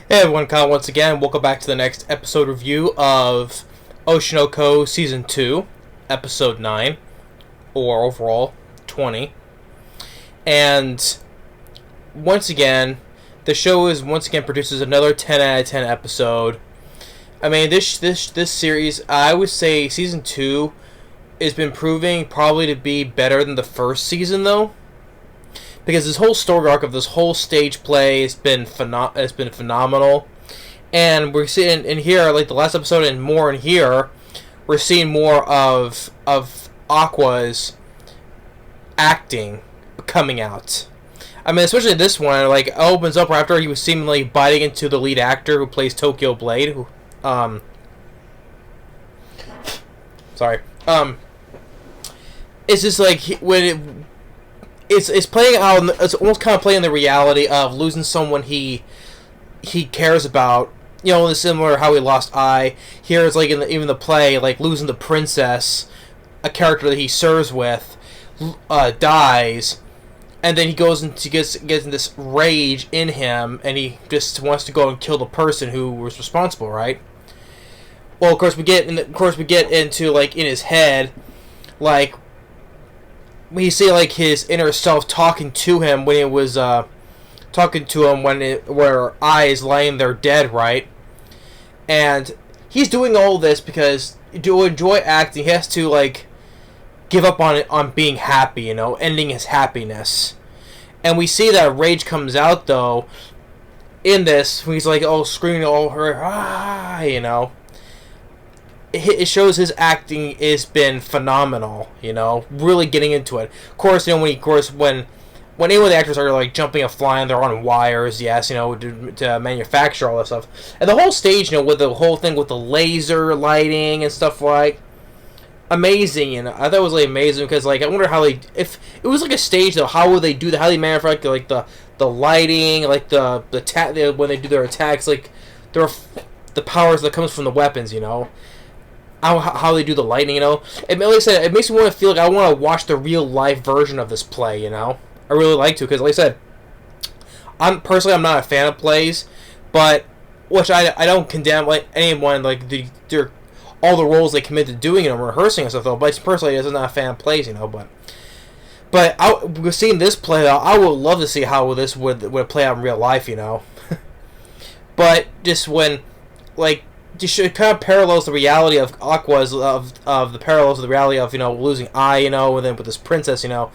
Hey everyone, Kyle once again. Welcome back to the next episode review of Oshi Season 2, Episode 9, or overall 20. And once again, the show produces another 10 out of 10 episode. I mean, this series, I would say Season 2 has been proving probably to be better than the first season, though. Because this whole story arc of this whole stage play has been phenomenal, and we're seeing in here, like the last episode and more in here, we're seeing more of Aqua's acting coming out. I mean, especially this one, like opens up right after he was seemingly biting into the lead actor who plays Tokyo Blade, who it's just like it's playing out. It's almost kind of playing the reality of losing someone he cares about. You know, similar how he lost Ai. Here it's like even the play, like losing the princess, a character that he serves with, dies, and then he goes into gets in this rage in him, and he just wants to go and kill the person who was responsible, right? Well, of course we get into like in his head, like. We see like his inner self talking to him when it was where Ai is laying there dead, right? And he's doing all this because to enjoy acting, he has to like give up on being happy, you know, ending his happiness. And we see that rage comes out though in this when he's like screaming all her you know. It shows his acting has been phenomenal, you know, really getting into it. Of course, you know, when any of the actors are like jumping and flying, they're on wires, yes, you know, to manufacture all this stuff. And the whole stage, you know, with the whole thing with the laser lighting and stuff, like amazing, you know. I thought it was like amazing because like I wonder how if it was like a stage though, how would they do that? How they manufacture like the lighting, like when they do their attacks, like the powers that comes from the weapons, you know. How they do the lightning, you know. Like I said, it makes me want to feel like I want to watch the real life version of this play, you know. I really like to because, like I said, I'm not a fan of plays, but which I don't condemn like anyone like all the roles they commit to doing, you know, rehearsing and stuff though. But personally, I'm not a fan of plays, you know. But seeing this play though, I would love to see how this would play out in real life, you know. But just when like. Just kind of parallels the reality of Aqua's of the parallels of the reality of, you know, losing Ai, you know, and then with this princess, you know,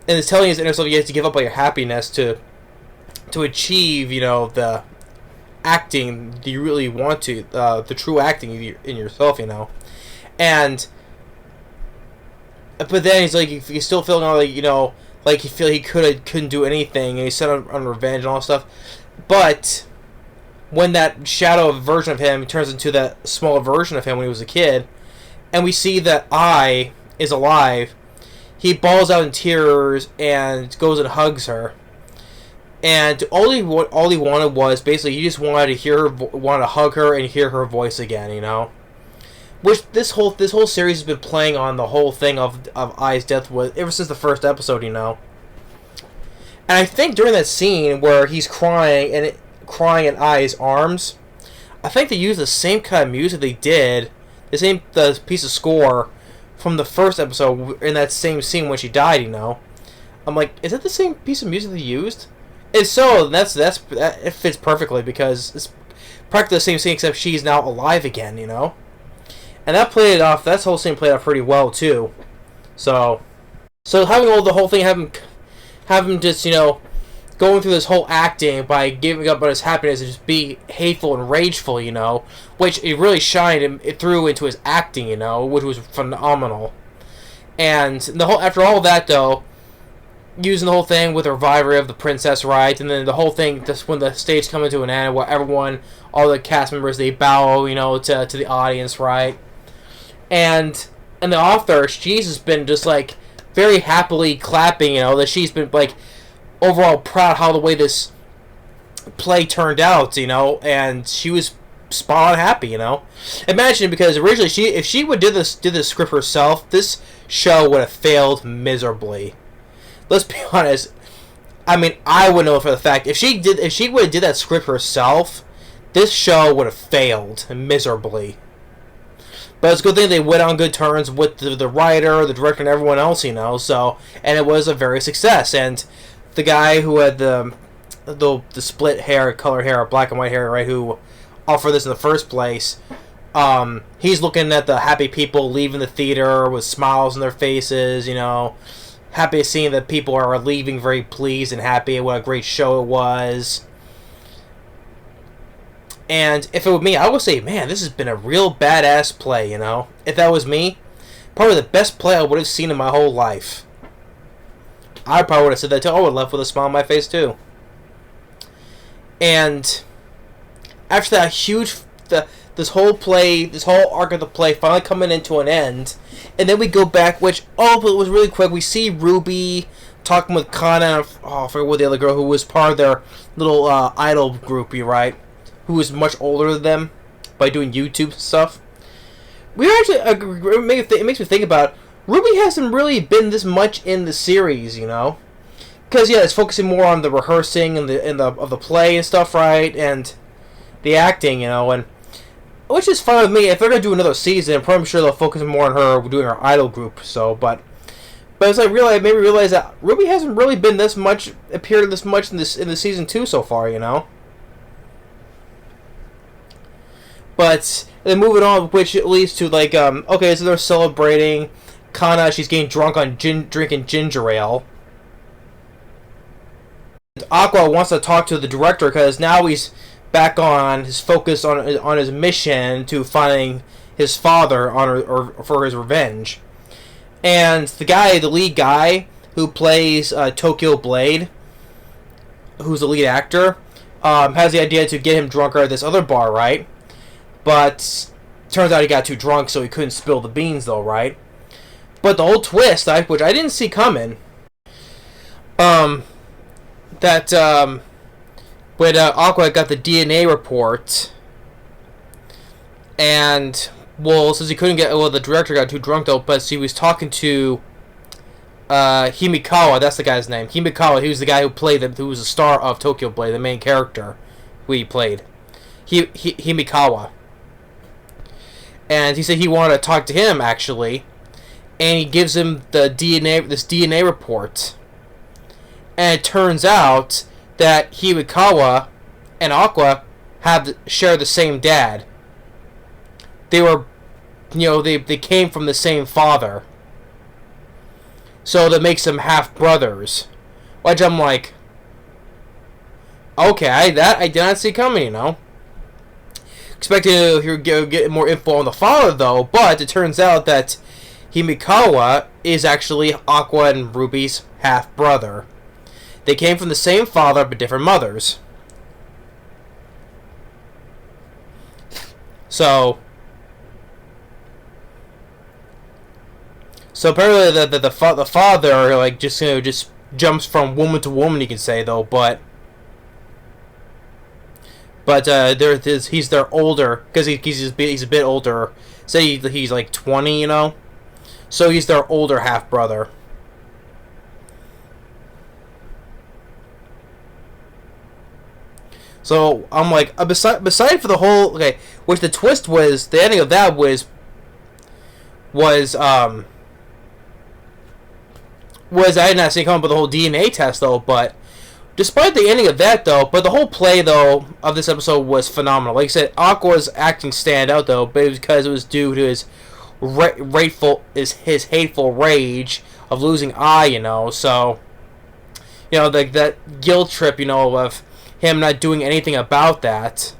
and it's telling his inner self you have to give up on your happiness to achieve, you know, the acting that you really want to, the true acting in yourself, you know, but then he's like he's still feeling all like, you know, like he couldn't do anything, and he's set on revenge and all that stuff, but. When that shadow version of him turns into that smaller version of him when he was a kid, and we see that Ai is alive, he bawls out in tears and goes and hugs her. And all he wanted was basically he just wanted to hug her and hear her voice again, you know. Which this whole series has been playing on the whole thing of Ai's death was ever since the first episode, you know. And I think during that scene where he's crying in Ai's arms, I think they used the same kind of music they did, the piece of score from the first episode in that same scene when she died, you know. I'm like, is that the same piece of music they used? If so, it fits perfectly because it's practically the same scene except she's now alive again, you know. And that whole scene played off pretty well too. So having the whole thing have him just, you know, going through this whole acting by giving up on his happiness and just be hateful and rageful, you know, which it really shined through into his acting, you know, which was phenomenal. And after all that though, using the whole thing with the revival of the princess, right, and then the whole thing just when the stage comes to an end, where all the cast members, they bow, you know, to the audience, right, and the author, she's just been just like very happily clapping, you know, that she's been like overall proud how the way this play turned out, you know, and she was spot on happy, you know. Imagine, because originally if she would did this script herself, this show would have failed miserably. Let's be honest. I mean, I would know for the fact if she would have did that script herself, this show would have failed miserably. But it's a good thing they went on good terms with the writer, the director, and everyone else, you know. So, and it was a very success. And the guy who had the split hair, color hair, black and white hair, right, who offered this in the first place, he's looking at the happy people leaving the theater with smiles on their faces, you know, happy seeing that people are leaving very pleased and happy at what a great show it was. And if it were me, I would say, man, this has been a real badass play, you know. If that was me, probably the best play I would have seen in my whole life. I probably would have said that too. I would have left with a smile on my face too. And after that this whole arc of the play finally coming into an end, and then we go back, which but it was really quick. We see Ruby talking with Kana. I forget what the other girl who was part of their little idol groupie, right? Who was much older than them by doing YouTube stuff. We actually it makes me think about Ruby hasn't really been this much in the series, you know, because yeah, it's focusing more on the rehearsing and of the play and stuff, right, and the acting, you know, and which is fine with me. If they're gonna do another season, I'm probably sure they'll focus more on her doing her idol group. So, but as I realize that Ruby hasn't really been appeared this much in the season 2 so far, you know. But then moving on, which leads to like, okay, so they're celebrating. Kana, she's getting drunk on drinking ginger ale. Aqua wants to talk to the director because now he's back on his focus on his mission to finding his father or for his revenge. And the lead guy who plays Tokyo Blade, who's the lead actor, has the idea to get him drunker at this other bar, right? But turns out he got too drunk, so he couldn't spill the beans, though, right? But the whole twist, which I didn't see coming, when Aqua got the DNA report, and since he couldn't the director got too drunk though, but he was talking to Himikawa, that's the guy's name. Himikawa, he was the guy who was the star of Tokyo Blade, the main character who he played. Himikawa. And he said he wanted to talk to him, actually. And he gives him this DNA report. And it turns out that Himikawa and Aqua share the same dad. They were, they came from the same father. So that makes them half brothers. Which I'm like, okay, I did not see coming, you know. Expecting to get more info on the father, though, but it turns out that Himikawa is actually Aqua and Ruby's half-brother. They came from the same father, but different mothers. So apparently the father, like, just jumps from woman to woman, you can say, though, but he's their older, because he's a bit older. Say he's like 20, you know. So he's their older half brother. So I'm like, beside for the whole, okay, which the twist was, the ending of that was I did not see coming, but the whole DNA test though, but. Despite the ending of that, though, but the whole play, though, of this episode was phenomenal. Like I said, Aqua's acting stand out, though, but it was because it was due to his hateful rage of losing Ai, you know. So, like that guilt trip, of him not doing anything about that,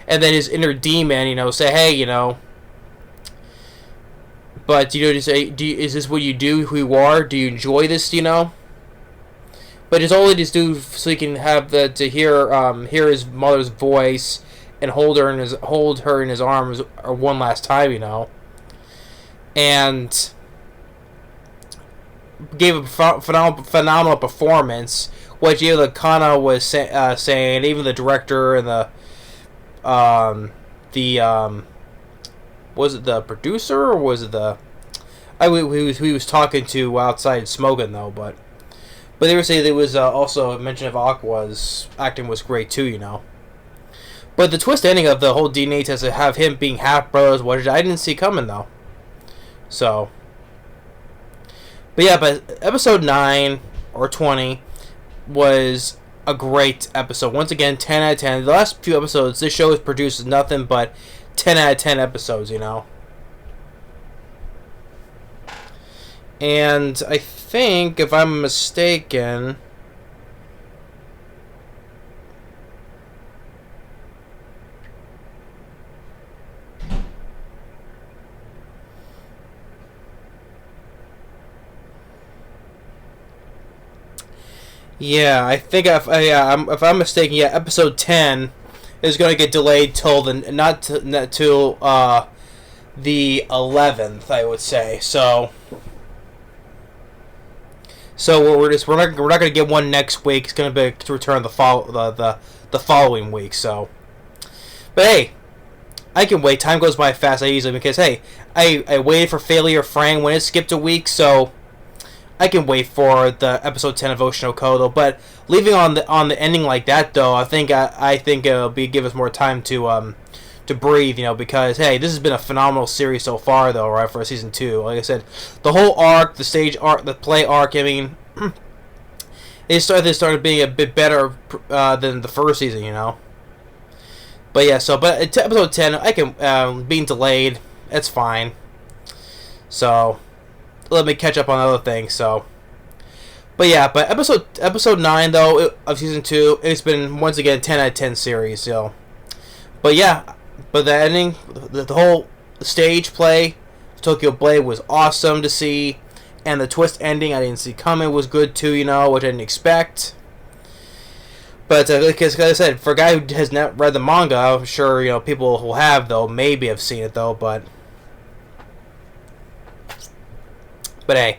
and then his inner demon, say, hey, but just say, is this what you do? Who you are? Do you enjoy this? But it's only to do so he can have to hear his mother's voice and hold her in his arms one last time, and gave a phenomenal performance, which the Kana was saying, even the director and was it the producer or was it he was talking to outside smoking though, but they were saying there was also a mention of Aqua's acting was great too, But the twist ending of the whole DNA test to have him being half brothers, what I didn't see coming though. So, but yeah, but episode 9 or 20 was a great episode. Once again, 10 out of 10. The last few episodes, this show has produced nothing but 10 out of 10 episodes, you know. And I think, if I'm mistaken, yeah, I think if I'm mistaken, yeah, episode 10 is going to get delayed till not till the 11th, I would say. So we're not going to get one next week. It's going to be to return the following week. So, but hey, I can wait. Time goes by fast. I easily because hey, I waited for Failure Frank when it skipped a week, so I can wait for the episode 10 of Oshi Kodo. But leaving on the ending like that though, I think it'll give us more time to breathe, you know, because hey, this has been a phenomenal series so far though, right, for season 2. Like I said, the whole arc, the stage arc, the play arc, I mean, they started being a bit better than the first season, you know. But yeah, but episode 10, I can being delayed, it's fine. So let me catch up on other things. So, but yeah, but episode 9 though of season 2, it's been once again 10 out of 10 series. So, but yeah. But the ending, the whole stage play, Tokyo Blade was awesome to see, and the twist ending I didn't see coming was good too, you know, which I didn't expect. But like I said, for a guy who has not read the manga, I'm sure, you know, people who have though maybe have seen it though, but hey.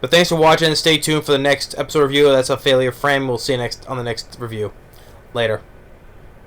But thanks for watching. Stay tuned for the next episode review. That's a Failure Frame. We'll see you on the next review. Later.